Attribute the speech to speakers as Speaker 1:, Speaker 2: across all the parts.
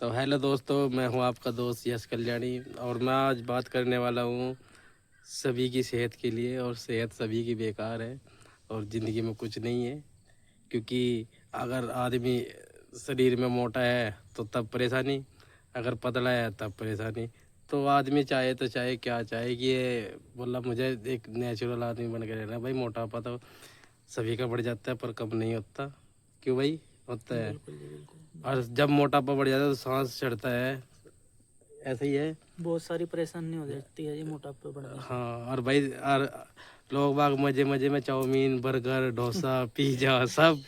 Speaker 1: तो हेलो दोस्तों, मैं हूं आपका दोस्त यश कल्याणी और मैं आज बात करने वाला हूं सभी की सेहत के लिए। और सेहत सभी की बेकार है और ज़िंदगी में कुछ नहीं है, क्योंकि अगर आदमी शरीर में मोटा है तो तब परेशानी, अगर पतला है तब परेशानी। तो आदमी चाहे तो चाहे क्या चाहे कि ये बोला मुझे एक नेचुरल आदमी बन के रहना। भाई मोटापा तो सभी का बढ़ जाता है पर कम नहीं होता। क्यों भाई? होता है।
Speaker 2: बिल्कुल जी बिल्कुल।
Speaker 1: और जब मोटापा बढ़ जाता है तो सांस चढ़ता है, ऐसा ही है।
Speaker 2: बहुत सारी परेशानी हो जाती है जी मोटापे बढ़ने से।
Speaker 1: हाँ, और भाई और लोग बाग मजे मजे में चाउमीन बर्गर डोसा पिज्जा सब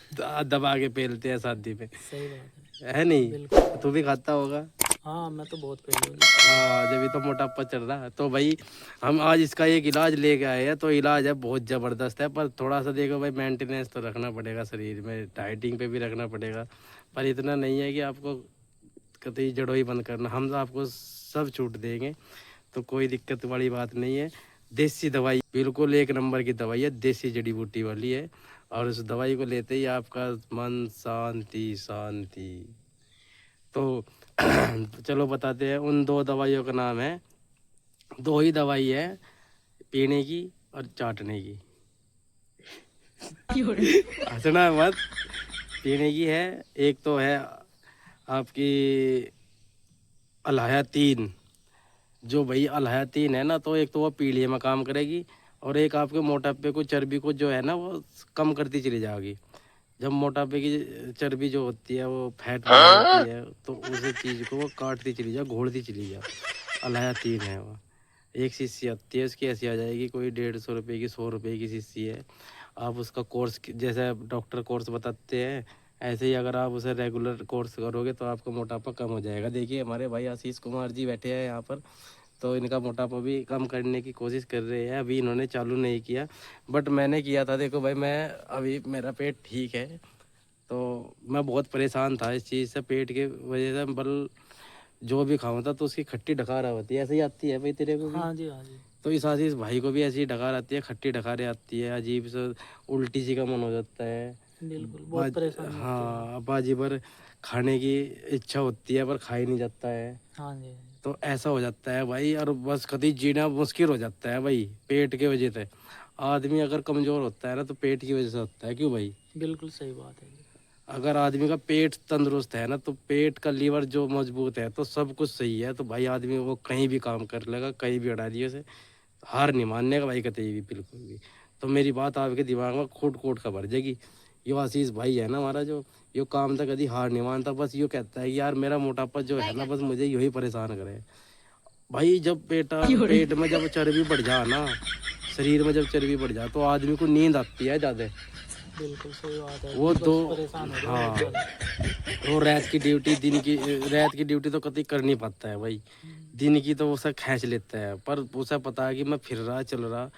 Speaker 1: दबा के पेलते हैं शादी में,
Speaker 2: सही बात
Speaker 1: है नहीं?
Speaker 2: बिल्कुल।
Speaker 1: तू भी खाता होगा।
Speaker 2: हाँ मैं तो बहुत पहले हूँ जी।
Speaker 1: हाँ, जब भी तो मोटापा चल रहा है तो भाई हम आज इसका एक इलाज लेके आए हैं। तो इलाज है बहुत ज़बरदस्त है, पर थोड़ा सा देखो भाई, मेंटेनेंस तो रखना पड़ेगा शरीर में, डाइटिंग पे भी रखना पड़ेगा। पर इतना नहीं है कि आपको कतई जड़ों ही बंद करना। हम तो आपको सब छूट देंगे, तो कोई दिक्कत वाली बात नहीं है। देसी दवाई बिल्कुल एक नंबर की दवाई है, देसी जड़ी बूटी वाली है। और उस दवाई को लेते ही आपका मन शांति शांति। तो चलो बताते हैं। उन दो दवाइयों का नाम है, दो ही दवाई है, पीने की और चाटने की। हंसना मत। पीने की है, एक तो है आपकी अलाया 3। जो भाई अलाया 3 है ना, तो एक तो वो पीलिए में काम करेगी और एक आपके मोटापे को चर्बी को जो है ना वो कम करती चली जाएगी। जब मोटापे की चर्बी जो होती है वो फैट बना होती है, तो उस चीज़ को वो काटती चली जाए, घोड़ती चली जाए। अलाया 3 है वो। एक शीशी आती है उसकी, ऐसी आ जाएगी, कोई 150 रुपये की 100 रुपये की शीशी है। आप उसका कोर्स जैसे डॉक्टर कोर्स बताते हैं, ऐसे ही अगर आप उसे रेगुलर कोर्स करोगे तो आपका मोटापा कम हो जाएगा। देखिए हमारे भाई आशीष कुमार जी बैठे हैं यहाँ पर, तो इनका मोटापा भी कम करने की कोशिश कर रहे हैं। अभी इन्होंने चालू नहीं किया, बट मैंने किया था। देखो भाई, मैं अभी मेरा पेट ठीक है। तो मैं बहुत परेशान था इस चीज़ से, पेट की वजह से। बल जो भी खाऊं था तो उसकी खट्टी डकार आती है, ऐसे ही आती है भाई तेरे को भी।
Speaker 2: हाँ जी हाँ जी।
Speaker 1: तो इस आशीष भाई को भी ऐसी ही डकार आती है, खट्टी डकारें आती है, अजीब से उल्टी सी का मन हो जाता है।
Speaker 2: बिल्कुल बहुत परेशानी होती है।
Speaker 1: हाँ, बाजी भर खाने की इच्छा होती है पर खा ही नहीं जाता है।
Speaker 2: हाँ जी हाँ
Speaker 1: तो ऐसा हो जाता है भाई, और बस कभी जीना मुश्किल हो जाता है भाई, पेट की वजह से। आदमी अगर कमज़ोर होता है ना तो पेट की वजह से होता है। क्यों भाई?
Speaker 2: जी बिल्कुल सही बात है जी।
Speaker 1: अगर आदमी का पेट तंदुरुस्त है ना, तो पेट का लीवर जो मजबूत है तो सब कुछ सही है। तो भाई आदमी वो कहीं भी काम कर लेगा, कहीं भी अड़ा दिए उसे, हार नहीं मानने का भाई, कतई भी, बिल्कुल भी। तो मेरी बात आपके दिमाग में खोट खोट कर भर जाएगी। यो आशीष भाई है ना हमारा, जो यो काम तक कभी हार नहीं मानता, बस यो कहता है कि यार मेरा मोटापा जो है ना, बस मुझे यही परेशान करे। भाई जब पेट में जब चर्बी बढ़ जा ना, शरीर में जब चर्बी बढ़ जा तो आदमी को नींद आती है ज़्यादा।
Speaker 2: बिल्कुल सही बात है
Speaker 1: वो
Speaker 2: जी,
Speaker 1: दो,
Speaker 2: बस परेशान हो जाओ
Speaker 1: हाँ,
Speaker 2: बहुत ज़्यादा।
Speaker 1: वो रात की ड्यूटी, दिन की रात की ड्यूटी तो कभी कर नहीं पाता है भाई। दिन की तो उसे खींच लेता है, पर उसे पता है कि मैं फिर रहा चल रहा,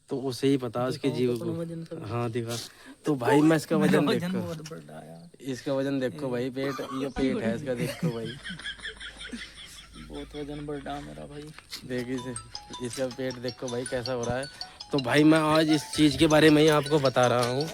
Speaker 1: तो उसे ही पता है उसके
Speaker 2: दिखाओ तो
Speaker 1: जीव
Speaker 2: अपना वजन
Speaker 1: को।
Speaker 2: कभी।
Speaker 1: हाँ दिखा। तो भाई मैं इसका
Speaker 2: मेरा
Speaker 1: वजन
Speaker 2: वजन
Speaker 1: देखो,
Speaker 2: बहुत बढ़ रहा है यार।
Speaker 1: इसका वजन देखो भाई, पेट, ये पेट है इसका, देखो भाई।
Speaker 2: बहुत वजन बढ़ रहा है मेरा भाई।
Speaker 1: देख इसे, इसका पेट देखो भाई कैसा हो रहा है। तो भाई मैं आज इस चीज़ के बारे में ही आपको बता रहा हूँ